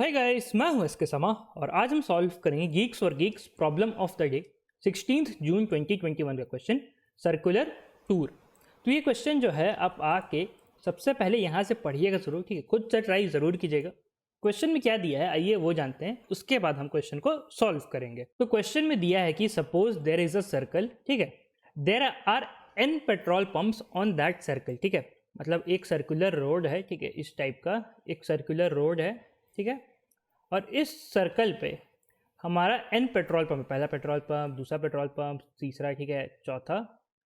Hi guys, मैं हूं SK समा और आज हम सॉल्व करेंगे गीक्स और Geeks problem of the day 16 जून 2021 का क्वेश्चन सर्कुलर टूर। तो ये क्वेश्चन जो है आप आके सबसे पहले यहाँ से पढ़िएगा ज़रूर, ठीक है। खुद से ट्राई ज़रूर कीजिएगा। क्वेश्चन में क्या दिया है आइए वो जानते हैं, उसके बाद हम क्वेश्चन को सॉल्व करेंगे। तो क्वेश्चन में दिया है कि suppose there is a circle, ठीक है, there are n petrol pumps on that circle, ठीक है। मतलब एक सर्कुलर रोड है, ठीक है, इस टाइप का एक सर्कुलर रोड है, ठीक है। और इस सर्कल पे हमारा n पेट्रोल पंप, पहला पेट्रोल पंप, दूसरा पेट्रोल पंप, तीसरा, ठीक है, चौथा,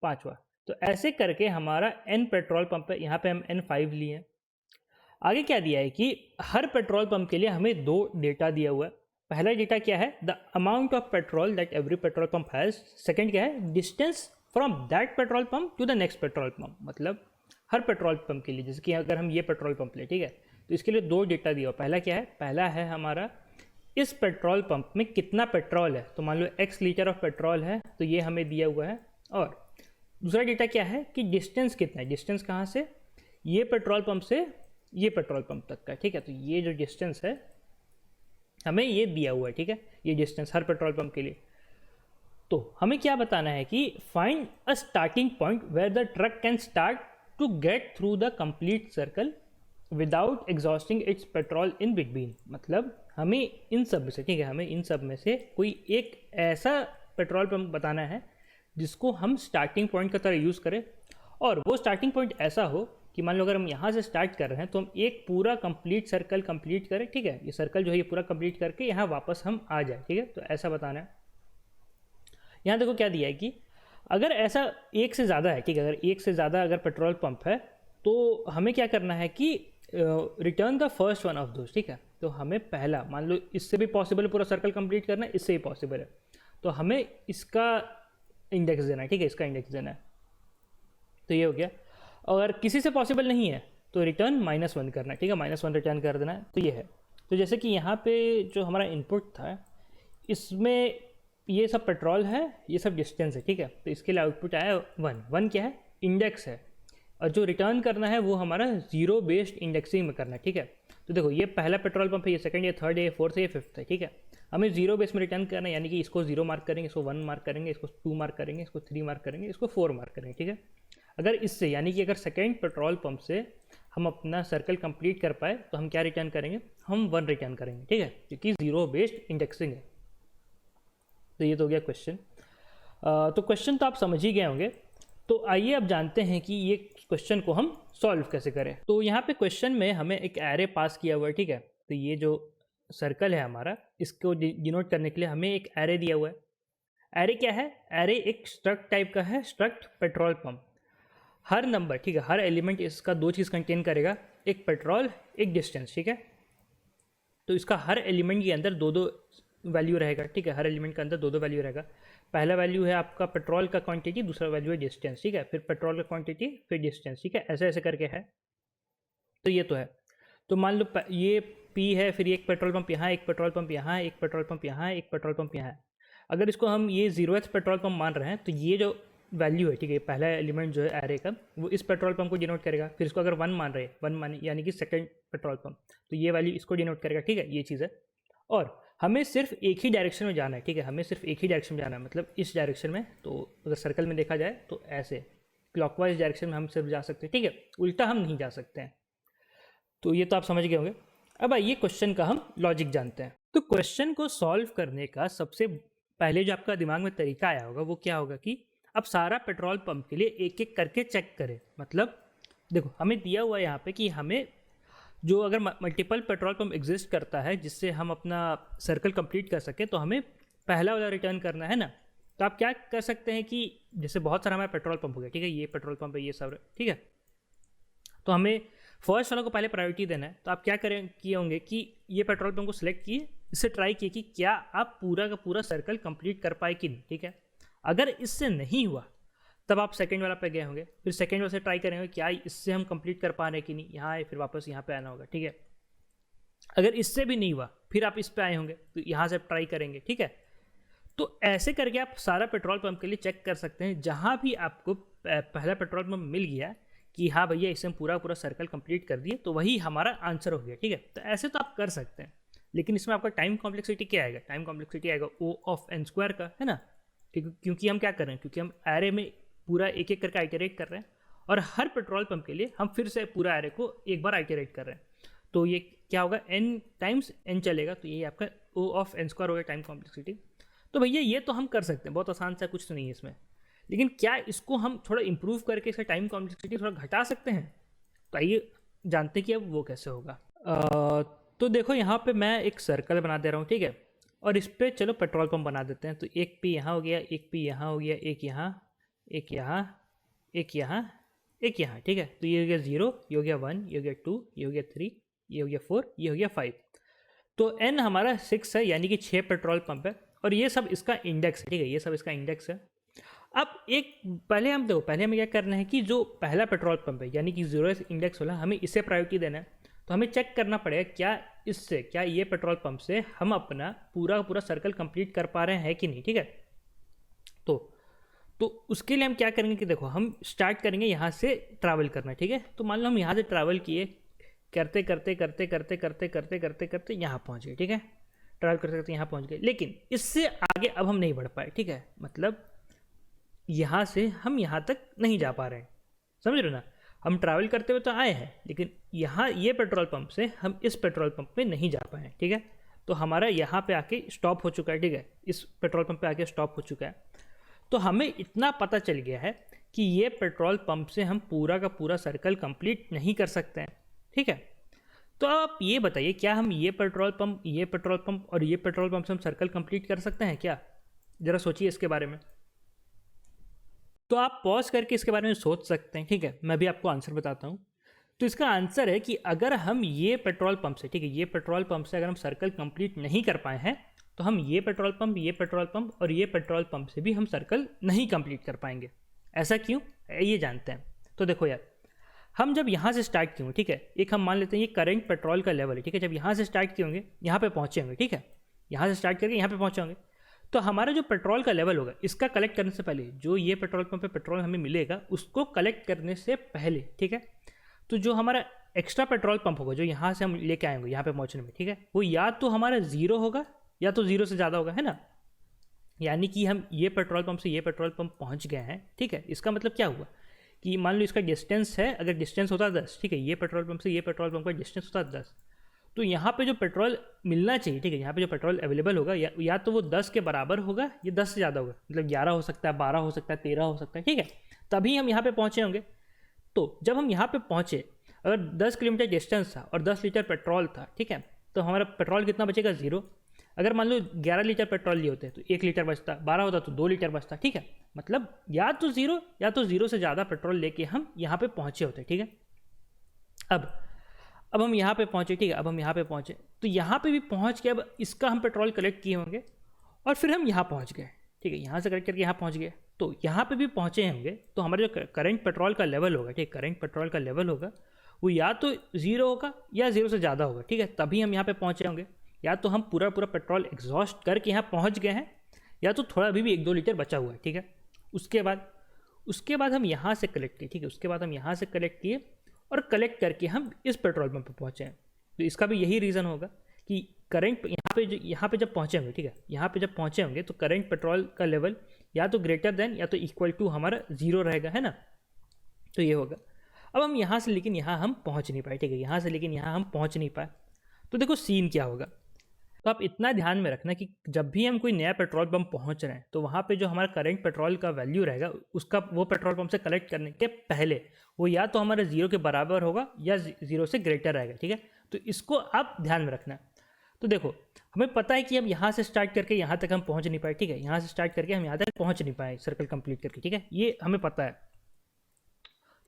पांचवा। तो ऐसे करके हमारा n पेट्रोल पंप है। यहाँ पे हम n5 लिए हैं। आगे क्या दिया है कि हर पेट्रोल पंप के लिए हमें दो डेटा दिया हुआ है। पहला डेटा क्या है, the amount of petrol that every petrol pump has. Second क्या है, distance from that petrol pump to the next petrol pump. मतलब हर पेट्रोल पंप के लिए, जैसे कि अगर हम ये पेट्रोल पंप ले, ठीक है, तो इसके लिए दो डेटा दिया हुआ। पहला क्या है, पहला है हमारा इस पेट्रोल पंप में कितना पेट्रोल है। तो मान लो x लीटर ऑफ पेट्रोल है, तो ये हमें दिया हुआ है। और दूसरा डेटा क्या है कि डिस्टेंस कितना है, डिस्टेंस कहाँ से, ये पेट्रोल पंप से ये पेट्रोल पंप तक का, ठीक है। तो ये जो डिस्टेंस है हमें ये दिया हुआ है, ठीक है, ये डिस्टेंस हर पेट्रोल पंप के लिए। तो हमें क्या बताना है कि find a starting point where the truck can start to get through the complete circle without exhausting its petrol in between. मतलब हमें इन सब में से, ठीक है, हमें इन सब में से कोई एक ऐसा पेट्रोल पंप बताना है जिसको हम स्टार्टिंग पॉइंट की तरह यूज़ करें। और वो स्टार्टिंग पॉइंट ऐसा हो कि मान लो अगर हम यहाँ से स्टार्ट कर रहे हैं तो हम एक पूरा कंप्लीट सर्कल कंप्लीट करें, ठीक है। ये सर्कल जो है ये पूरा कंप्लीट करके यहाँ वापस हम आ जाए, ठीक है। तो ऐसा बताना है। यहाँ देखो क्या दिया है कि अगर ऐसा एक से ज़्यादा है, ठीक है, अगर एक से ज़्यादा अगर पेट्रोल पंप है तो हमें क्या करना है कि return the first one of those, ठीक है। तो हमें पहला, मान लो इससे भी पॉसिबल है पूरा सर्कल कंप्लीट करना है, इससे भी पॉसिबल है, तो हमें इसका इंडेक्स देना है, ठीक है, इसका इंडेक्स देना है। तो ये हो गया। अगर किसी से पॉसिबल नहीं है तो रिटर्न -1 करना है, ठीक है, -1 रिटर्न कर देना है। तो ये है। तो जैसे कि यहाँ पे जो हमारा इनपुट था इसमें ये सब पेट्रोल है, ये सब डिस्टेंस है, ठीक है। तो इसके लिए आउटपुट आया 1 क्या है, इंडेक्स है। और जो रिटर्न करना है वो हमारा जीरो बेस्ड इंडेक्सिंग में करना है, ठीक है। तो देखो ये पहला पेट्रोल पंप है, ये सेकंड, ये थर्ड है, ये फोर्थ है, ये फिफ्थ है, ठीक है। हमें जीरो बेस में रिटर्न करना है, यानी कि इसको 0 मार्क करेंगे, इसको 1 मार्क करेंगे, इसको 2 मार्क करेंगे, इसको 3 मार्क करेंगे, इसको 4 मार्क करेंगे, ठीक है। अगर इससे, यानी कि अगर सेकेंड पेट्रोल पंप से हम अपना सर्कल कंप्लीट कर पाए तो हम क्या रिटर्न करेंगे, हम 1 रिटर्न करेंगे, ठीक है, क्योंकि जीरो बेस्ड इंडेक्सिंग है। तो ये तो हो गया क्वेश्चन। तो क्वेश्चन तो आप समझ ही गए होंगे। तो आइए अब जानते हैं कि ये क्वेश्चन को हम सॉल्व कैसे करें। तो यहाँ पे क्वेश्चन में हमें एक एरे पास किया हुआ है, ठीक है। तो ये जो सर्कल है हमारा, इसको डिनोट करने के लिए हमें एक एरे दिया हुआ है। एरे क्या है, एरे एक स्ट्रक्ट टाइप का है, स्ट्रक्ट पेट्रोल पंप। हर नंबर, ठीक है, हर एलिमेंट इसका दो चीज़ कंटेन करेगा, एक पेट्रोल, एक डिस्टेंस, ठीक है। तो इसका हर एलिमेंट के अंदर दो दो वैल्यू रहेगा, ठीक है, हर एलिमेंट के अंदर दो दो वैल्यू रहेगा। पहला वैल्यू है आपका पेट्रोल का क्वांटिटी, दूसरा वैल्यू है डिस्टेंस, ठीक है, फिर पेट्रोल का क्वांटिटी, फिर डिस्टेंस, ठीक है, ऐसे ऐसे करके है। तो ये तो है। तो मान लो ये P है, फिर एक पेट्रोल पंप यहाँ, एक पेट्रोल पंप यहाँ, एक पेट्रोल पंप यहाँ, एक पेट्रोल पंप यहाँ है। अगर इसको हम ये 0th पेट्रोल पंप मान रहे हैं तो ये जो वैल्यू है, ठीक है, पहला एलिमेंट जो है एरे का वो इस पेट्रोल पंप को डिनोट करेगा। फिर इसको अगर 1 मान रहे हैं, 1 मान यानी कि सेकेंड पेट्रोल पंप, तो ये वैल्यू इसको डिनोट करेगा, ठीक है, ये चीज़ है। और हमें सिर्फ एक ही डायरेक्शन में जाना है, ठीक है, हमें सिर्फ एक ही डायरेक्शन में जाना है, मतलब इस डायरेक्शन में। तो अगर सर्कल में देखा जाए तो ऐसे क्लॉकवाइज डायरेक्शन में हम सिर्फ जा सकते हैं, ठीक है, उल्टा हम नहीं जा सकते हैं। तो ये तो आप समझ गए होंगे। अब आइए क्वेश्चन का हम लॉजिक जानते हैं। तो क्वेश्चन को सॉल्व करने का सबसे पहले जो आपका दिमाग में तरीका आया होगा वो क्या होगा कि अब सारा पेट्रोल पंप के लिए एक एक करके चेक करें। मतलब देखो हमें दिया हुआ है यहाँ पे कि हमें जो अगर मल्टीपल पेट्रोल पंप एग्जिस्ट करता है जिससे हम अपना सर्कल कंप्लीट कर सकें तो हमें पहला वाला रिटर्न करना है ना। तो आप क्या कर सकते हैं कि जैसे बहुत सारा हमारा पेट्रोल पंप हो गया, ठीक है, ये पेट्रोल पंप है, ये सब, ठीक है, तो हमें फर्स्ट वाला को पहले प्रायोरिटी देना है। तो आप क्या करें किए होंगे कि ये पेट्रोल पंप को सिलेक्ट किए, इससे ट्राई किए कि क्या आप पूरा का पूरा सर्कल कंप्लीट कर पाए कि नहीं, ठीक है। अगर इससे नहीं हुआ तब आप सेकंड वाला पे गए होंगे, फिर सेकंड वाला से ट्राई करेंगे क्या इससे हम कंप्लीट कर पा रहे हैं कि नहीं, यहाँ आए फिर वापस यहाँ पे आना होगा, ठीक है। अगर इससे भी नहीं हुआ फिर आप इस पे आए होंगे तो यहाँ से ट्राई करेंगे, ठीक है। तो ऐसे करके आप सारा पेट्रोल पंप के लिए चेक कर सकते हैं। जहाँ भी आपको पहला पेट्रोल पंप मिल गया कि हाँ भैया इससे हम पूरा पूरा सर्कल कंप्लीट कर दिए तो वही हमारा आंसर हो गया, ठीक है। तो ऐसे तो आप कर सकते हैं। लेकिन इसमें आपका टाइम कॉम्प्लेक्सिटी क्या आएगा, टाइम कॉम्प्लेक्सिटी आएगा O ऑफ n स्क्वायर का, है ना। क्योंकि हम क्या कर रहे हैं, क्योंकि हम एरे में पूरा एक एक करके आइटरेट कर रहे हैं और हर पेट्रोल पंप के लिए हम फिर से पूरा एरे को एक बार आइटरेट कर रहे हैं। तो ये क्या होगा, n टाइम्स n चलेगा, तो ये आपका O ऑफ n स्क्वायर हो गया टाइम कॉम्प्लेक्सिटी। तो भैया ये तो हम कर सकते हैं, बहुत आसान सा, कुछ तो नहीं है इसमें। लेकिन क्या इसको हम थोड़ा इंप्रूव करके इसका टाइम कॉम्प्लेक्सिटी थोड़ा घटा सकते हैं? तो आइए जानते हैं कि अब वो कैसे होगा। तो देखो यहाँ पे मैं एक सर्कल बना दे रहा हूँ, ठीक है, और इस पर चलो पेट्रोल पंप बना देते हैं। तो एक पी यहाँ हो गया, एक पी यहाँ हो गया, एक यहाँ, एक यहाँ, एक यहाँ, एक यहाँ, ठीक है। तो ये हो गया 0, ये हो गया 1, ये हो गया 2, ये हो गया 3, ये हो गया 4, ये हो गया 5। तो n हमारा 6 है, यानी कि 6 पेट्रोल पंप है, और ये सब इसका इंडेक्स है, ठीक है, ये सब इसका इंडेक्स है। अब एक पहले हमें क्या करना है कि जो पहला पेट्रोल पंप है यानी कि 0 इंडेक्स वाला, हमें इसे प्रायोरिटी देना है। तो हमें चेक करना पड़ेगा क्या ये पेट्रोल पंप से हम अपना पूरा सर्कल कंप्लीट कर पा रहे हैं कि नहीं, ठीक है। तो उसके लिए हम क्या करेंगे कि देखो, हम स्टार्ट करेंगे यहाँ से ट्रैवल करना, ठीक है। तो मान लो हम यहाँ से ट्रैवल किए, करते करते करते करते करते करते करते करते यहाँ पहुँच गए, ठीक है, ट्रैवल करते करते यहाँ पहुँच गए। लेकिन इससे आगे अब हम नहीं बढ़ पाए, ठीक है, मतलब यहाँ से हम यहाँ तक नहीं जा पा रहे हैं, समझ रहे हो ना। हम ट्रैवल करते हुए तो आए हैं, लेकिन यहाँ ये पेट्रोल पंप से हम इस पेट्रोल पंप पे नहीं जा पाए, ठीक है। तो हमारा यहाँ पे आके स्टॉप हो चुका है, ठीक है, इस पेट्रोल पंप पे आके स्टॉप हो चुका है। तो हमें इतना पता चल गया है कि ये पेट्रोल पंप से हम पूरा का पूरा सर्कल कंप्लीट नहीं कर सकते हैं, ठीक है। तो आप ये बताइए, क्या हम ये पेट्रोल पंप और ये पेट्रोल पंप से हम सर्कल कंप्लीट कर सकते हैं क्या? ज़रा सोचिए इसके बारे में। तो आप पॉज करके इसके बारे में सोच सकते हैं, ठीक है, मैं भी आपको आंसर बताता हूँ। तो इसका आंसर है कि अगर हम ये पेट्रोल पंप से, ठीक है, ये पेट्रोल पंप से अगर हम सर्कल कंप्लीट नहीं कर पाए हैं, तो हम ये पेट्रोल पंप और ये पेट्रोल पंप से भी हम सर्कल नहीं कंप्लीट कर पाएंगे। ऐसा क्यों, ये जानते हैं। तो देखो यार, हम जब यहाँ से स्टार्ट किए होंगे, ठीक है, एक हम मान लेते हैं ये करंट पेट्रोल का लेवल है, ठीक है, जब यहाँ से स्टार्ट किए होंगे, यहाँ पे पहुँचे होंगे, ठीक है, यहाँ से स्टार्ट करके यहाँ पे पहुँचे होंगे, तो हमारा जो पेट्रोल का लेवल होगा, इसका कलेक्ट करने से पहले, जो ये पेट्रोल पंप पे पेट्रोल हमें मिलेगा उसको कलेक्ट करने से पहले, ठीक है, तो जो हमारा एक्स्ट्रा पेट्रोल पंप होगा जो यहाँ से हम लेके आएंगे यहाँ पे पहुँचने में, ठीक है, वो या तो हमारा 0 होगा या तो 0 से ज़्यादा होगा, है ना। यानी कि हम ये पेट्रोल पंप से ये पेट्रोल पंप पहुँच गए हैं, ठीक है। इसका मतलब क्या हुआ कि मान लो इसका डिस्टेंस है, अगर डिस्टेंस होता 10, ठीक है, ये पेट्रोल पंप से ये पेट्रोल पंप का डिस्टेंस होता 10, तो यहाँ पे जो पेट्रोल मिलना चाहिए, ठीक है, यहाँ पे जो पेट्रोल अवेलेबल होगा या तो वो 10 के बराबर होगा या 10 से ज़्यादा होगा, मतलब 11 हो सकता है, 12 हो सकता है, 13 हो सकता है, ठीक है, तभी हम यहाँ पे पहुँचे होंगे। तो जब हम यहाँ पे पहुँचे, अगर 10 किलोमीटर डिस्टेंस था और 10 लीटर पेट्रोल था, ठीक है, तो हमारा पेट्रोल कितना बचेगा, 0। अगर मान लो 11 लीटर पेट्रोल लिए होते तो 1 लीटर बचता, 12 होता तो 2 लीटर बचता, ठीक है, मतलब या तो 0 से ज़्यादा पेट्रोल लेके हम यहाँ पे पहुँचे होते, ठीक है। अब हम यहाँ पे पहुँचे, ठीक है, अब हम यहाँ पे पहुँचे, तो यहाँ पे भी पहुँच के अब इसका हम पेट्रोल कलेक्ट किए होंगे और फिर हम यहाँ पहुँच गए, ठीक है, यहाँ से कलेक्ट करके यहाँ पहुँच गए, तो यहाँ पे भी पहुँचे होंगे, तो हमारे जो करंट पेट्रोल का लेवल होगा, ठीक है, करंट पेट्रोल का लेवल होगा वो या तो 0 होगा या 0 से ज़्यादा होगा, ठीक है, तभी हम यहाँ पे पहुँचे होंगे। या तो हम पूरा पेट्रोल एग्जॉस्ट करके यहाँ पहुँच गए हैं, या तो थोड़ा अभी भी 1-2 लीटर बचा हुआ है, ठीक है। उसके बाद हम यहाँ से कलेक्ट किए, ठीक है, उसके बाद हम यहाँ से कलेक्ट किए और कलेक्ट करके हम इस पेट्रोल पंप पे पहुँचे हैं। तो इसका भी यही रीज़न होगा कि करंट यहाँ पे जब पहुँचे होंगे, ठीक है, यहाँ पे जब पहुँचे होंगे तो करंट पेट्रोल का लेवल या तो ग्रेटर देन या तो इक्वल टू हमारा 0 रहेगा, है ना। तो ये होगा। अब हम यहाँ से लेकिन यहाँ हम पहुँच नहीं पाए, ठीक है, यहाँ से लेकिन यहाँ हम पहुँच नहीं पाए, तो देखो सीन क्या होगा। तो आप इतना ध्यान में रखना कि जब भी हम कोई नया पेट्रोल पंप पहुंच रहे हैं तो वहाँ पे जो हमारा करंट पेट्रोल का वैल्यू रहेगा उसका वो पेट्रोल पंप से कलेक्ट करने के पहले वो या तो हमारे 0 के बराबर होगा या 0 से ग्रेटर रहेगा, ठीक है। तो इसको आप ध्यान में रखना। तो देखो हमें पता है कि हम यहाँ से स्टार्ट करके यहाँ तक हम पहुँच नहीं पाए, ठीक है, यहाँ से स्टार्ट करके हम यहाँ तक पहुँच नहीं पाए सर्कल कंप्लीट करके, ठीक है, ये हमें पता है।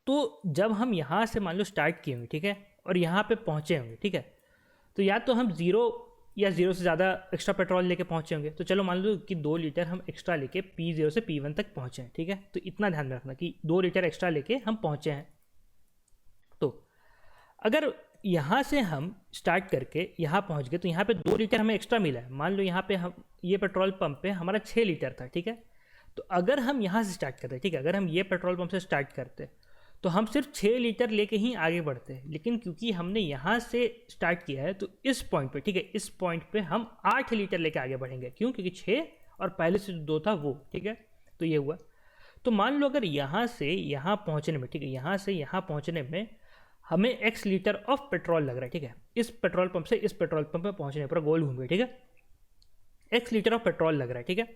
तो जब हम यहाँ से मान लो स्टार्ट किए होंगे, ठीक है, और यहाँ पे पहुँचे होंगे, ठीक है, तो या तो हम 0 या 0 से ज़्यादा एक्स्ट्रा पेट्रोल लेके पहुँचे होंगे। तो चलो मान लो कि 2 लीटर हम एक्स्ट्रा लेके P0 से P1 तक पहुँचे हैं, ठीक है। तो इतना ध्यान रखना कि 2 लीटर एक्स्ट्रा लेके हम पहुँचे हैं। तो अगर यहाँ से हम स्टार्ट करके यहाँ पहुँच गए तो यहाँ पे 2 लीटर हमें एक्स्ट्रा मिला है। मान लो यहाँ पे हम ये पेट्रोल पंप पे हमारा 6 लीटर था, ठीक है। तो अगर हम यहाँ से स्टार्ट करते, ठीक है, अगर हम ये पेट्रोल पंप से स्टार्ट करते तो हम सिर्फ 6 लीटर लेके ही आगे बढ़ते हैं, लेकिन क्योंकि हमने यहाँ से स्टार्ट किया है तो इस पॉइंट पे, ठीक है, इस पॉइंट पे हम 8 लीटर लेके आगे बढ़ेंगे। क्यों? क्योंकि 6 और पहले से 2 था वो, ठीक है। तो ये हुआ। तो मान लो अगर यहाँ से यहाँ पहुँचने में, ठीक है, यहाँ से यहाँ पहुँचने में हमें x लीटर ऑफ पेट्रोल लग रहा है, ठीक है, इस पेट्रोल पंप से इस पेट्रोल पंप पे पहुँचने पर गोल घूम गए, ठीक है, x लीटर ऑफ पेट्रोल लग रहा है, ठीक है।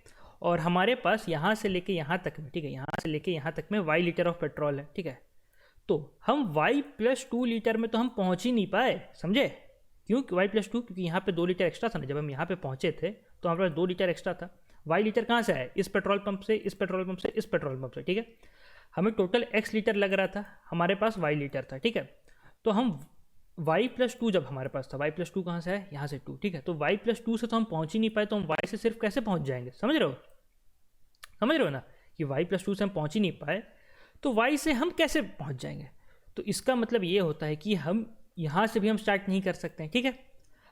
और हमारे पास यहाँ से लेके यहाँ तक में, ठीक है, यहाँ से लेके यहाँ तक में y लीटर ऑफ पेट्रोल है, ठीक है। तो हम y + 2 लीटर में तो हम पहुँच ही नहीं पाए, समझे? क्यों y + 2? क्योंकि यहाँ पे 2 लीटर एक्स्ट्रा था ना, जब हम यहाँ पे पहुँचे थे तो हमारे पास 2 लीटर एक्स्ट्रा था। y लीटर कहाँ से आया? इस पेट्रोल पंप से, इस पेट्रोल पंप से, इस पेट्रोल पंप से, ठीक है। हमें टोटल x लीटर लग रहा था, हमारे पास y लीटर था, ठीक है। तो हम y + 2 जब हमारे पास था, y + 2 कहाँ से है? यहाँ से 2, ठीक है। तो y + 2 से तो हम पहुँच ही नहीं पाए, तो हम y से सिर्फ कैसे पहुँच जाएंगे? समझ रहे हो? समझ रहे हो ना कि y + 2 से हम पहुँच ही नहीं पाए, तो y से हम कैसे पहुँच जाएंगे? तो इसका मतलब ये होता है कि हम यहाँ से भी हम स्टार्ट नहीं कर सकते हैं, ठीक है।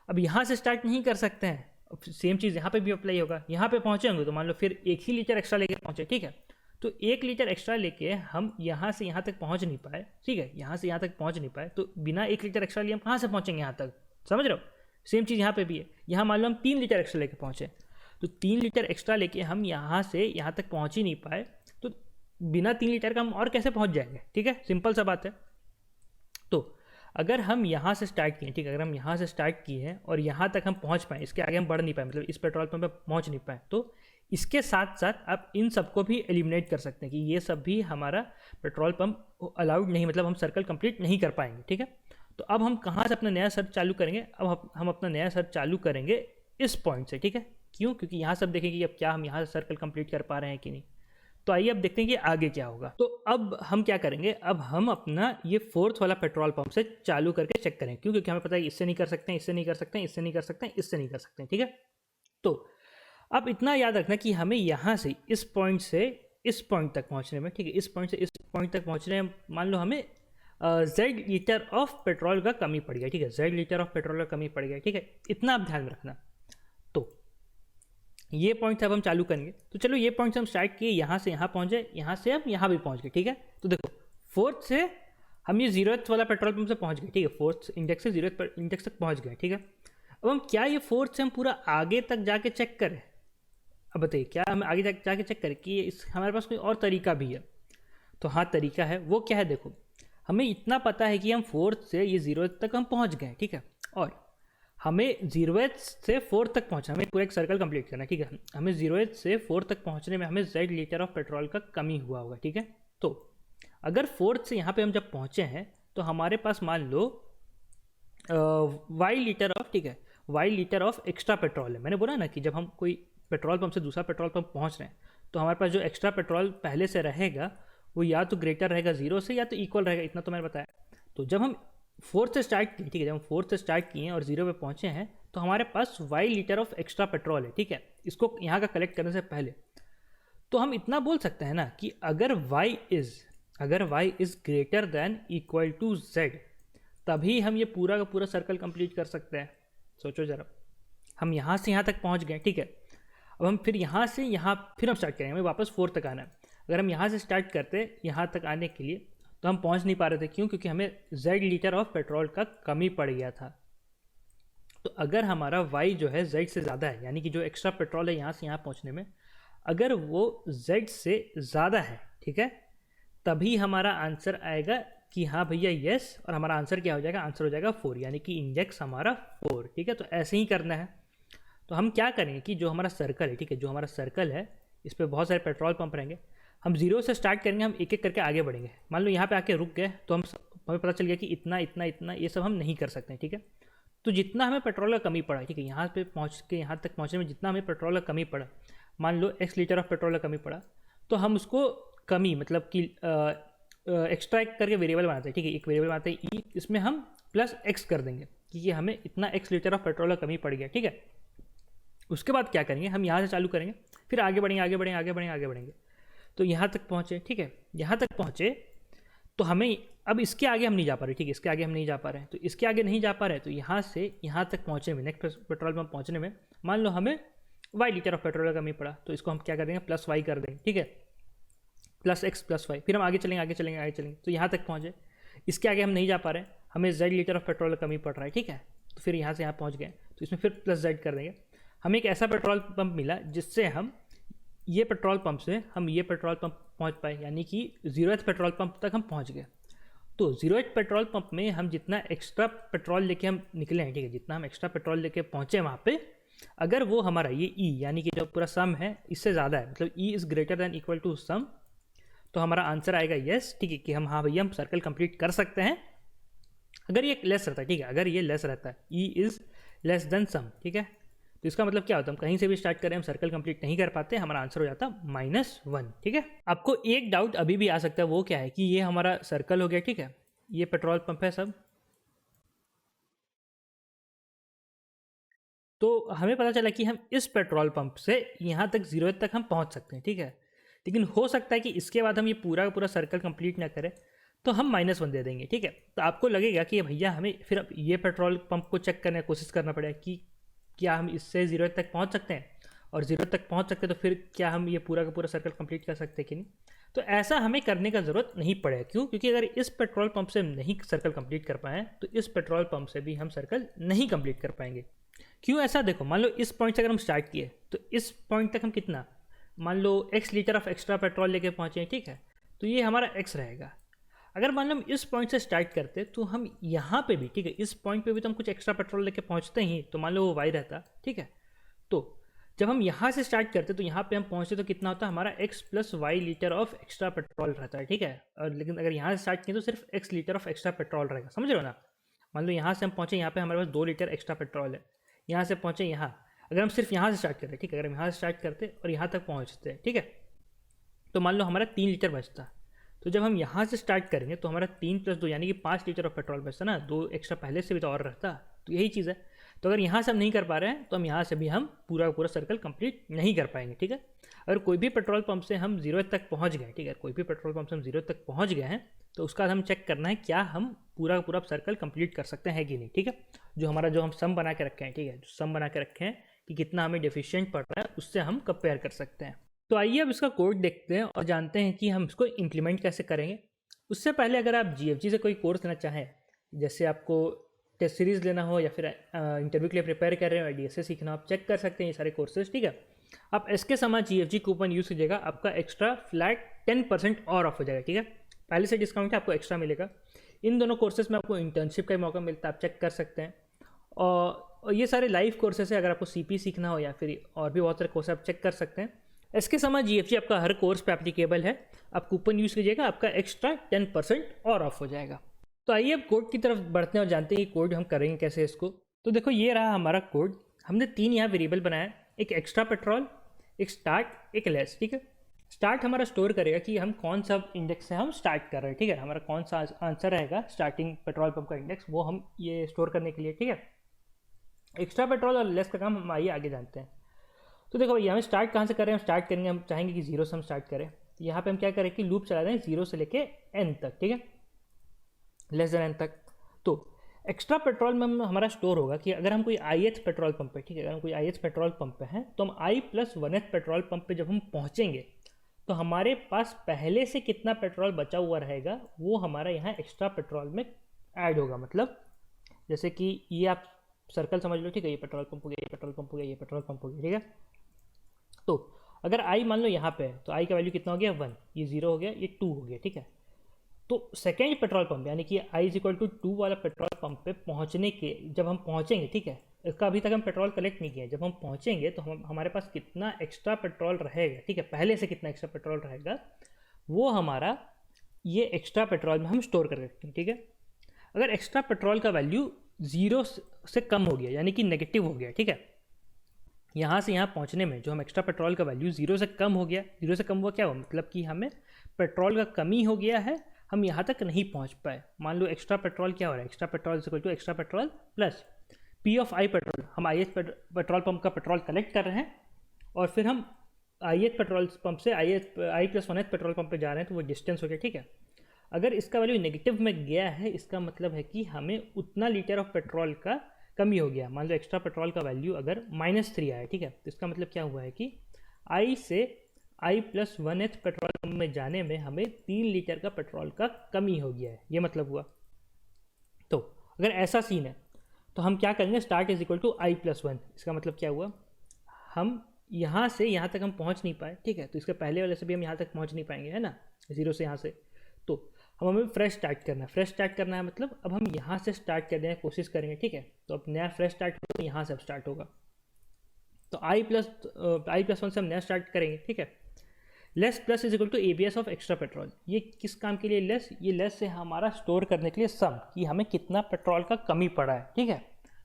अब यहाँ से स्टार्ट नहीं कर सकते हैं, सेम चीज़ यहाँ पे भी अप्लाई होगा। यहाँ पे पहुँचे होंगे तो मान लो फिर 1 ही लीटर एक्स्ट्रा लेके पहुँचे, ठीक है। तो 1 लीटर एक्स्ट्रा लेके हम यहाँ से यहाँ तक पहुँच नहीं पाए, ठीक है, यहाँ से यहाँ तक पहुँच नहीं पाए, तो बिना 1 लीटर एक्स्ट्रा लिए हम कहाँ से पहुँचेंगे यहाँ तक? समझ रहे हो? सेम चीज़ यहाँ पे भी है। यहाँ मान लो हम 3 लीटर एक्स्ट्रा लेके पहुँचे, तो 3 लीटर एक्स्ट्रा लेके हम यहाँ से यहाँ तक पहुँच ही नहीं पाए, तो बिना 3 लीटर का हम और कैसे पहुँच जाएंगे? ठीक है, सिंपल सा बात है। तो अगर हम यहाँ से स्टार्ट किए, ठीक है, अगर हम यहाँ से स्टार्ट किए हैं और यहाँ तक हम पहुँच पाएँ, इसके आगे हम बढ़ नहीं पाए, मतलब इस पेट्रोल पंप पे पहुँच नहीं पाए, तो इसके साथ साथ आप इन सबको भी एलिमिनेट कर सकते हैं कि ये सब भी हमारा पेट्रोल पंप अलाउड नहीं, मतलब हम सर्कल कंप्लीट नहीं कर पाएंगे, ठीक है। तो अब हम कहाँ से अपना नया सर्च चालू करेंगे? अब हम अपना नया सर्च चालू करेंगे इस पॉइंट से, ठीक है। क्यों? क्योंकि यहाँ सब देखेंगे कि अब क्या हम यहाँ से सर्कल कंप्लीट कर पा रहे हैं कि नहीं। तो आइए अब देखते हैं कि आगे क्या होगा। तो अब हम क्या करेंगे, अब हम अपना ये 4th वाला पेट्रोल पंप से चालू करके चेक करें। क्यों? क्योंकि हमें पता है इससे नहीं कर सकते हैं, इससे नहीं कर सकते हैं, इससे नहीं कर सकते हैं, इससे नहीं कर सकते हैं, ठीक है। तो अब इतना याद रखना कि हमें यहाँ से इस पॉइंट से इस पॉइंट तक पहुँचने में, ठीक है, इस पॉइंट से इस पॉइंट तक पहुँचने में मान लो हमें Z लीटर ऑफ पेट्रोल का कमी पड़ गया, ठीक है, Z लीटर ऑफ पेट्रोल का कमी पड़ गया, ठीक है, इतना आप ध्यान में रखना। तो ये पॉइंट से अब हम चालू करेंगे। तो चलो ये पॉइंट से हम स्टार्ट किए, यहाँ से यहाँ पहुँचे, यहाँ से हम यहाँ भी पहुँच गए, ठीक है। तो देखो 4th से हम ये 0th वाला पेट्रोल पंप से पहुँच गए, ठीक है, 4th इंडेक्स से 0th इंडेक्स तक पहुँच गए, ठीक है। अब हम क्या ये 4th से हम पूरा आगे तक जाके चेक करें? अब बताइए, क्या हम आगे जाके चेक करें कि इस हमारे पास कोई और तरीका भी है? तो हाँ, तरीका है। वो क्या है? देखो, हमें इतना पता है कि हम 4th से ये 0th तक हम पहुँच गए, ठीक है, और हमें 0th से 4th तक पहुँचना, हमें पूरा एक सर्कल कंप्लीट करना है, ठीक है। हमें 0th से 4th तक पहुँचने में हमें Z लीटर ऑफ पेट्रोल का कमी हुआ होगा, ठीक है। तो अगर 4th से यहाँ पे हम जब पहुँचे हैं तो हमारे पास मान लो Y लीटर ऑफ, ठीक है, Y litre of extra petrol है। मैंने बोला ना कि जब हम कोई पेट्रोल पंप से दूसरा पेट्रोल पंप पहुँच रहे हैं तो हमारे पास जो एक्स्ट्रा पेट्रोल पहले से रहेगा वो या तो ग्रेटर रहेगा 0 से या तो इक्वल रहेगा, इतना तो मैंने बताया। तो जब हम 4th से स्टार्ट किए, ठीक है, जब हम 4th से स्टार्ट किए और 0 पे पहुँचे हैं तो हमारे पास Y litre of extra petrol है, ठीक है, इसको यहाँ का कलेक्ट करने से पहले। तो हम इतना बोल सकते हैं ना कि अगर y is greater than equal to Z, तभी हम ये पूरा का पूरा सर्कल कंप्लीट कर सकते हैं। सोचो ज़रा, हम यहाँ से यहाँ तक पहुँच गए, ठीक है। अब हम फिर यहाँ से यहाँ फिर हम स्टार्ट करेंगे, हमें वापस 4 तक आना है। अगर हम यहाँ से स्टार्ट करते यहाँ तक आने के लिए तो हम पहुँच नहीं पा रहे थे। क्यों? क्योंकि हमें Z लीटर ऑफ पेट्रोल का कमी पड़ गया था। तो अगर हमारा Y जो है Z से ज़्यादा है, यानी कि जो एक्स्ट्रा पेट्रोल है यहाँ से यहाँ पहुँचने में, अगर वो Z से ज़्यादा है, ठीक है, तभी हमारा आंसर आएगा कि हाँ भैया यस, और हमारा आंसर क्या हो जाएगा? आंसर हो जाएगा 4, यानी कि इंडेक्स हमारा 4, ठीक है। तो ऐसे ही करना है। तो हम क्या करेंगे कि जो हमारा सर्कल है, ठीक है, जो हमारा सर्कल है इस पर बहुत सारे पेट्रोल पंप रहेंगे। हम 0 से स्टार्ट करेंगे, हम एक एक करके आगे बढ़ेंगे। मान लो यहाँ पे आके रुक गए तो हमें पता चल गया कि इतना इतना इतना ये सब हम नहीं कर सकते, ठीक है। तो जितना हमें पेट्रोल का कमी पड़ा, ठीक है, यहाँ पे पहुँच के यहाँ तक पहुँचने में जितना हमें पेट्रोल का कमी पड़ा, मान लो x लीटर ऑफ पेट्रोल का कमी पड़ा, तो हम उसको कमी मतलब कि एक्सट्रैक्ट करके वेरिएबल बनाते हैं, ठीक है, एक वेरिएबल बनाते हैं ई, इसमें हम +x कर देंगे कि ये हमें इतना x लीटर ऑफ पेट्रोल का कमी पड़ गया, ठीक है। उसके बाद क्या करेंगे? हम यहाँ से चालू करेंगे, फिर आगे बढ़ेंगे आगे बढ़ेंगे आगे बढ़ेंगे आगे बढ़ेंगे। तो यहाँ तक पहुँचे, ठीक है, यहाँ तक पहुँचे तो हमें अब इसके आगे हम नहीं जा पा रहे, ठीक है, इसके आगे हम नहीं जा पा रहे हैं। तो इसके आगे नहीं जा पा रहे, तो यहाँ से यहाँ तक पहुँचने में, नेक्स्ट पेट्रोल पंप पहुँचने में मान लो हमें Y लीटर ऑफ पेट्रोल का कमी पड़ा, तो इसको हम क्या कर देंगे? +y कर देंगे, ठीक है। प्लस एक्स प्लस वाई, फिर हम आगे चलेंगे आगे चलेंगे आगे चलेंगे तो यहाँ तक पहुँचे। इसके आगे हम नहीं जा पा रहे हैं, हमें z लीटर ऑफ पेट्रोल कमी पड़ रहा है, ठीक है। तो फिर यहाँ से यहाँ पहुँच गए, तो इसमें फिर प्लस z कर देंगे। हमें एक ऐसा पेट्रोल पंप मिला जिससे हम ये पेट्रोल पंप से हम ये पेट्रोल पंप पहुँच पाए, यानी कि 0th पेट्रोल पंप तक हम पहुँच गए। तो 0th पेट्रोल पंप में हम जितना एक्स्ट्रा पेट्रोल लेके हम निकले हैं, ठीक है, जितना हम एक्स्ट्रा पेट्रोल लेके पहुँचे वहाँ पे, अगर वो हमारा ये ई यानी कि जो पूरा सम है इससे ज़्यादा है, मतलब E is greater than equal to sum, तो हमारा आंसर आएगा यस, ठीक है, कि हम हाँ भैया हम सर्कल कंप्लीट कर सकते हैं। अगर ये लेस रहता है, ठीक है, अगर ये लेस रहता है E is less then some, ठीक है, तो इसका मतलब क्या होता है, हम कहीं से भी स्टार्ट करें हम सर्कल कंप्लीट नहीं कर पाते, हमारा आंसर हो जाता -1, ठीक है। आपको एक डाउट अभी भी आ सकता है, वो क्या है कि ये हमारा सर्कल हो गया, ठीक है, ये पेट्रोल पंप है सब, तो हमें पता चला कि हम इस पेट्रोल पंप से यहाँ तक 0 तक हम पहुँच सकते हैं, ठीक है। लेकिन हो सकता है कि इसके बाद हम ये पूरा का पूरा सर्कल कंप्लीट ना करें, तो हम -1 दे देंगे, ठीक है। तो आपको लगेगा कि भैया हमें फिर अब ये पेट्रोल पंप को चेक करने की कोशिश करना पड़ेगा कि क्या हम इससे 0 तक पहुँच सकते हैं, और 0 तक पहुँच सकते हैं तो फिर क्या हम ये पूरा का पूरा सर्कल कंप्लीट कर सकते हैं कि नहीं। तो ऐसा हमें करने का ज़रूरत नहीं पड़ेगा, क्यों, क्योंकि अगर इस पेट्रोल पंप से हम नहीं सर्कल कंप्लीट कर पाएँ तो इस पेट्रोल पंप से भी हम सर्कल नहीं कंप्लीट कर पाएंगे। क्यों ऐसा, देखो, मान लो इस पॉइंट से अगर हम स्टार्ट किए तो इस पॉइंट तक हम कितना, मान लो x litre of extra petrol लेके पहुँचे, ठीक है, तो ये हमारा x रहेगा। अगर मान लो हम इस पॉइंट से स्टार्ट करते तो हम यहाँ पे भी, ठीक है, इस पॉइंट पे भी तो हम कुछ एक्स्ट्रा पेट्रोल लेके पहुँचते ही, तो मान लो वो y रहता, ठीक है। तो जब हम यहाँ से स्टार्ट करते तो यहाँ पे हम पहुँचते तो कितना होता है, हमारा x + y litre of extra petrol रहता है, ठीक है। और लेकिन अगर यहाँ से स्टार्ट किए तो सिर्फ x litre of extra petrol रहेगा, समझ रहे हो ना। मान लो यहाँ से हम पहुँचे, यहाँ पे हमारे पास 2 लीटर एक्स्ट्रा पेट्रोल है, यहाँ से पहुँचे यहाँ, अगर हम सिर्फ यहाँ से स्टार्ट करते, ठीक है, अगर हम यहाँ से स्टार्ट करते और यहाँ तक पहुँचते, ठीक है, तो मान लो हमारा 3 लीटर बचता। तो जब हम यहाँ से स्टार्ट करेंगे तो हमारा 3 + 2 यानी कि 5 लीटर ऑफ पेट्रोल बचता ना, 2 एक्स्ट्रा पहले से भी तो और रहता। तो यही चीज़ है। तो अगर यहाँ से हम नहीं कर पा रहे हैं तो हम यहाँ से भी हम पूरा का पूरा सर्कल कंप्लीट नहीं कर पाएंगे, ठीक है। अगर कोई भी पेट्रोल पंप से हम 0 तक पहुँच गए, ठीक है, कोई भी पेट्रोल पंप से हम 0 तक पहुँच गए हैं, तो उसका हम चेक करना है क्या हम पूरा का पूरा सर्कल कंप्लीट कर सकते हैं कि नहीं, ठीक है। जो हम सम बना के रखे हैं, ठीक है, जो सम बना के रखे हैं कि कितना हमें डेफिशिएंट पड़ रहा है, उससे हम कंपेयर कर सकते हैं। तो आइए अब इसका कोड देखते हैं और जानते हैं कि हम इसको इम्प्लीमेंट कैसे करेंगे। उससे पहले अगर आप GFG से कोई कोर्स लेना चाहें, जैसे आपको टेस्ट सीरीज़ लेना हो या फिर इंटरव्यू के लिए प्रिपेयर कर रहे हो, DSA सीखना, आप चेक कर सकते हैं ये सारे कोर्सेज, ठीक है। आप SK Sama GFG coupon use कीजिएगा, आपका एक्स्ट्रा फ्लैट 10% और ऑफ हो जाएगा, ठीक है। पहले से डिस्काउंट है, आपको एक्स्ट्रा मिलेगा। इन दोनों कोर्सेज में आपको इंटर्नशिप का मौका मिलता है, आप चेक कर सकते हैं। और ये सारे लाइव कोर्सेज है, अगर आपको CP सीखना हो या फिर और भी बहुत सारे कोर्स आप चेक कर सकते हैं। SK Sama GFG आपका हर कोर्स पे एप्लीकेबल है, आप कूपन यूज़ कीजिएगा, आपका एक्स्ट्रा 10% और ऑफ हो जाएगा। तो आइए अब कोड की तरफ बढ़ते हैं और जानते हैं कि कोड हम करेंगे कैसे इसको। तो देखो ये रहा हमारा कोड। हमने 3 यहाँ वेरिएबल बनाया, एक एक्स्ट्रा पेट्रोल, एक स्टार्ट, एक लेस, ठीक है। स्टार्ट हमारा स्टोर करेगा कि हम कौन सा इंडेक्स से हम स्टार्ट कर रहे हैं, ठीक है, हमारा कौन सा आंसर रहेगा स्टार्टिंग पेट्रोल पंप का इंडेक्स, वो हम ये स्टोर करने के लिए, ठीक है। एक्स्ट्रा पेट्रोल और लेस का काम हम आइए आगे जानते हैं। तो देखो भैया हमें स्टार्ट कहाँ से कर रहे हैं, हम स्टार्ट करेंगे, हम चाहेंगे कि 0 से हम स्टार्ट करें। तो यहाँ पे हम क्या करें कि लूप चला दें 0 से लेके n तक, ठीक है, लेस देन n तक। तो एक्स्ट्रा पेट्रोल में हमारा स्टोर होगा कि अगर हम कोई ith पेट्रोल पंप पे, ठीक है, अगर हम कोई ith पेट्रोल पंप पे हैं तो हम i + 1th पेट्रोल पंप पे जब हम पहुँचेंगे तो हमारे पास पहले से कितना पेट्रोल बचा हुआ रहेगा वो हमारा यहाँ एक्स्ट्रा पेट्रोल में ऐड होगा। मतलब जैसे कि ये आप सर्कल समझ लो, ठीक है, ये पेट्रोल पंप हो गया, ये पेट्रोल पंप हो गया, ये पेट्रोल पंप हो गया, ठीक है। तो अगर i मान लो यहाँ पे है तो i का वैल्यू कितना हो गया 1, ये 0 हो गया, ये 2 हो गया, ठीक है। तो सेकेंड पेट्रोल पंप यानी कि i = 2 वाला पेट्रोल पंप पे पहुँचने के जब हम पहुँचेंगे, ठीक है, इसका अभी तक हम पेट्रोल कलेक्ट नहीं किया, जब हम पहुँचेंगे तो हमारे पास कितना एक्स्ट्रा पेट्रोल रहेगा, ठीक है, पहले से कितना एक्स्ट्रा पेट्रोल रहेगा वो हमारा ये एक्स्ट्रा पेट्रोल में हम स्टोर कर रखते हैं, ठीक है। अगर एक्स्ट्रा पेट्रोल का वैल्यू 0 से कम हो गया यानी कि नेगेटिव हो गया, ठीक है, यहाँ से यहाँ पहुँचने में जो हम एक्स्ट्रा पेट्रोल का वैल्यू 0 से कम हो गया, 0 से कम हुआ क्या हुआ, मतलब कि हमें पेट्रोल का कमी हो गया है, हम यहाँ तक नहीं पहुँच पाए। मान लो एक्स्ट्रा पेट्रोल क्या हो रहा है, extra petrol = extra petrol plus P of I petrol, हम ith पेट्रोल पंप का पेट्रोल कलेक्ट कर रहे हैं और फिर हम ith पेट्रोल पंप से i + 1th पेट्रोल पंप पे जा रहे हैं, तो वो डिस्टेंस हो गया, ठीक है। अगर इसका वैल्यू नेगेटिव में गया है इसका मतलब है कि हमें उतना लीटर ऑफ पेट्रोल का कमी हो गया। मान लो एक्स्ट्रा पेट्रोल का वैल्यू अगर -3 आया, ठीक है, तो इसका मतलब क्या हुआ है कि i से I+1th पेट्रोल पंप में जाने में हमें 3 लीटर का पेट्रोल का कमी हो गया है, ये मतलब हुआ। तो अगर ऐसा सीन है तो हम क्या करेंगे, start is equal to I+1। इसका मतलब क्या हुआ, हम यहाँ से यहाँ तक हम पहुँच नहीं पाए, ठीक है, तो इसके पहले वाले से भी हम यहाँ तक पहुँच नहीं पाएंगे, है ना, 0 से यहाँ से। तो हमें फ्रेश स्टार्ट करना है। फ्रेश स्टार्ट करना है मतलब अब हम यहाँ से स्टार्ट करने की कोशिश करेंगे, ठीक है। तो अब नया फ्रेश स्टार्ट होगा, यहाँ से अब स्टार्ट होगा। तो I+1 से हम नया स्टार्ट करेंगे, ठीक है। Less plus is equal to ABS of extra petrol. ये किस काम के लिए लेस, ये लेस है हमारा स्टोर करने के लिए सम, कि हमें कितना पेट्रोल का कमी पड़ा है, ठीक है।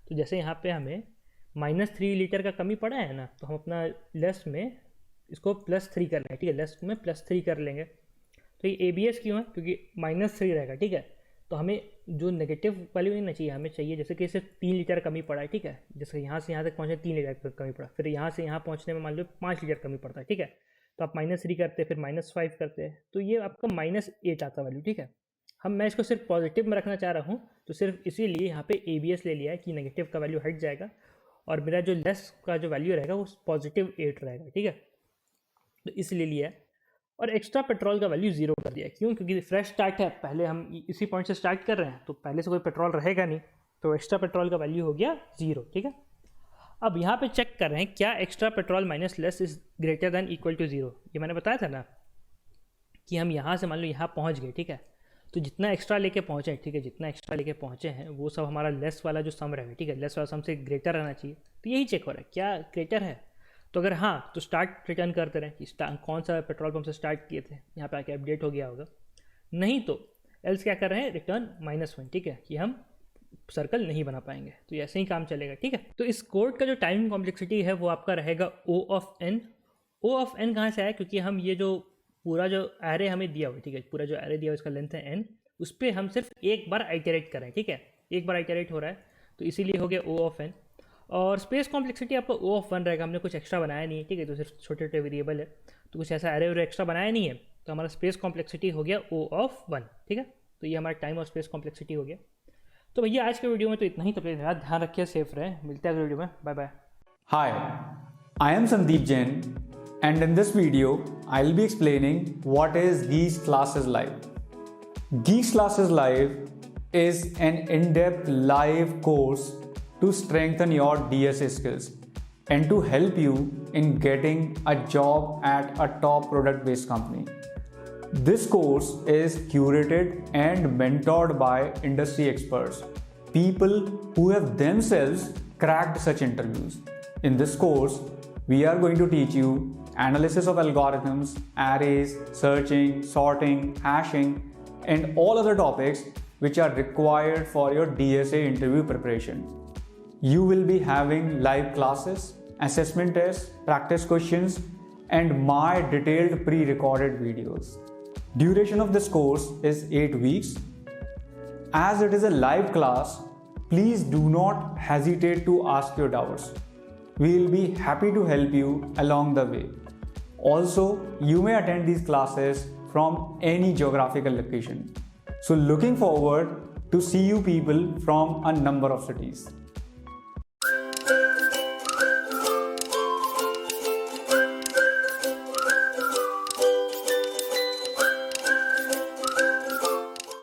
तो जैसे यहाँ पे हमें -3 लीटर का कमी पड़ा है ना, तो हम अपना लेस में इसको +3 कर लेंगे, ठीक है, लेस में +3 कर लेंगे। तो ये ABS क्यों है, क्योंकि -3 रहेगा, ठीक है। तो हमें जो नेगेटिव वैल्यू नहीं चाहिए, हमें चाहिए जैसे कि इसे 3 लीटर कमी पड़ा है, ठीक है, जैसे यहाँ से यहाँ तक पहुँचे 3 लीटर कमी पड़ा, फिर यहाँ से यहाँ पहुँचने में मान लो 5 लीटर कमी पड़ता है, ठीक है। तो आप -3 करते, फिर -5 करते हैं, तो ये आपका -8 आता वैल्यू, ठीक है। मैं इसको सिर्फ पॉजिटिव में रखना चाह रहा हूँ, तो सिर्फ इसीलिए यहाँ पे ABS ले लिया है कि नेगेटिव का वैल्यू हट जाएगा और मेरा जो लेस का जो वैल्यू रहेगा वो +8 रहेगा, ठीक है। तो इसलिए लिया है। और एक्स्ट्रा पेट्रोल का वैल्यू 0 कर दिया है, क्यों, क्योंकि फ्रेश स्टार्ट है, पहले हम इसी पॉइंट से स्टार्ट कर रहे हैं, तो पहले से कोई पेट्रोल रहेगा नहीं, तो एक्स्ट्रा पेट्रोल का वैल्यू हो गया 0, ठीक है। अब यहाँ पे चेक कर रहे हैं क्या extra petrol minus less is greater than equal to 0। ये मैंने बताया था ना कि हम यहाँ से मान लो यहाँ पहुँच गए, ठीक है, तो जितना एक्स्ट्रा लेके पहुँचे, ठीक है, जितना एक्स्ट्रा लेके पहुँचे हैं वो सब हमारा लेस वाला जो सम रहेगा, ठीक है, लेस वाला सम से ग्रेटर रहना चाहिए। तो यही चेक हो रहा है क्या ग्रेटर है, तो अगर हाँ तो स्टार्ट रिटर्न करते रहें कि कौन सा पेट्रोल पंप से स्टार्ट किए थे, यहाँ पे आके अपडेट हो गया होगा। नहीं तो एल्स क्या कर रहे हैं, रिटर्न -1, ठीक है, कि हम सर्कल नहीं बना पाएंगे। तो ऐसे ही काम चलेगा, ठीक है। तो इस कोड का जो टाइम कॉम्प्लेक्सिटी है वो आपका रहेगा O of n। O of n कहाँ से आया, क्योंकि हम ये जो पूरा जो एरे हमें दिया हुआ है, ठीक है, पूरा जो एरे दिया हुआ इसका लेंथ है n, उस पर हम सिर्फ एक बार आइटरेट करें, ठीक है, एक बार आइटरेट हो रहा है, तो इसीलिए हो गया O ऑफ n। और स्पेस कॉम्प्लेक्सिटी आपका O ऑफ 1 रहेगा, हमने कुछ एक्स्ट्रा बनाया नहीं है, ठीक है, तो सिर्फ छोटे छोटे वेरिएबल है, तो कुछ ऐसा एरे एक्स्ट्रा बनाया नहीं है, तो हमारा स्पेस कॉम्प्लेक्सिटी हो गया O ऑफ 1, ठीक है। तो ये हमारा टाइम और स्पेस कॉम्प्लेक्सिटी हो गया। तो भैया आज के वीडियो में तो इतना ही, तो अपने ध्यान रखिए, सेफ रहे, मिलते हैं अगले वीडियो में, bye bye. Hi, I am Sandeep Jain, and in this video I'll be explaining what is Geeks Classes Live. Geeks Classes Live is an in-depth live course to strengthen your DSA skills and to help you in getting a job at a top product-based company. This course is curated and mentored by industry experts, people who have themselves cracked such interviews. In this course, we are going to teach you analysis of algorithms, arrays, searching, sorting, hashing, and all other topics which are required for your DSA interview preparation. You will be having live classes, assessment tests, practice questions, and my detailed pre-recorded videos. Duration of this course is 8 weeks. As it is a live class, please do not hesitate to ask your doubts. We will be happy to help you along the way. Also, you may attend these classes from any geographical location. So looking forward to see you people from a number of cities.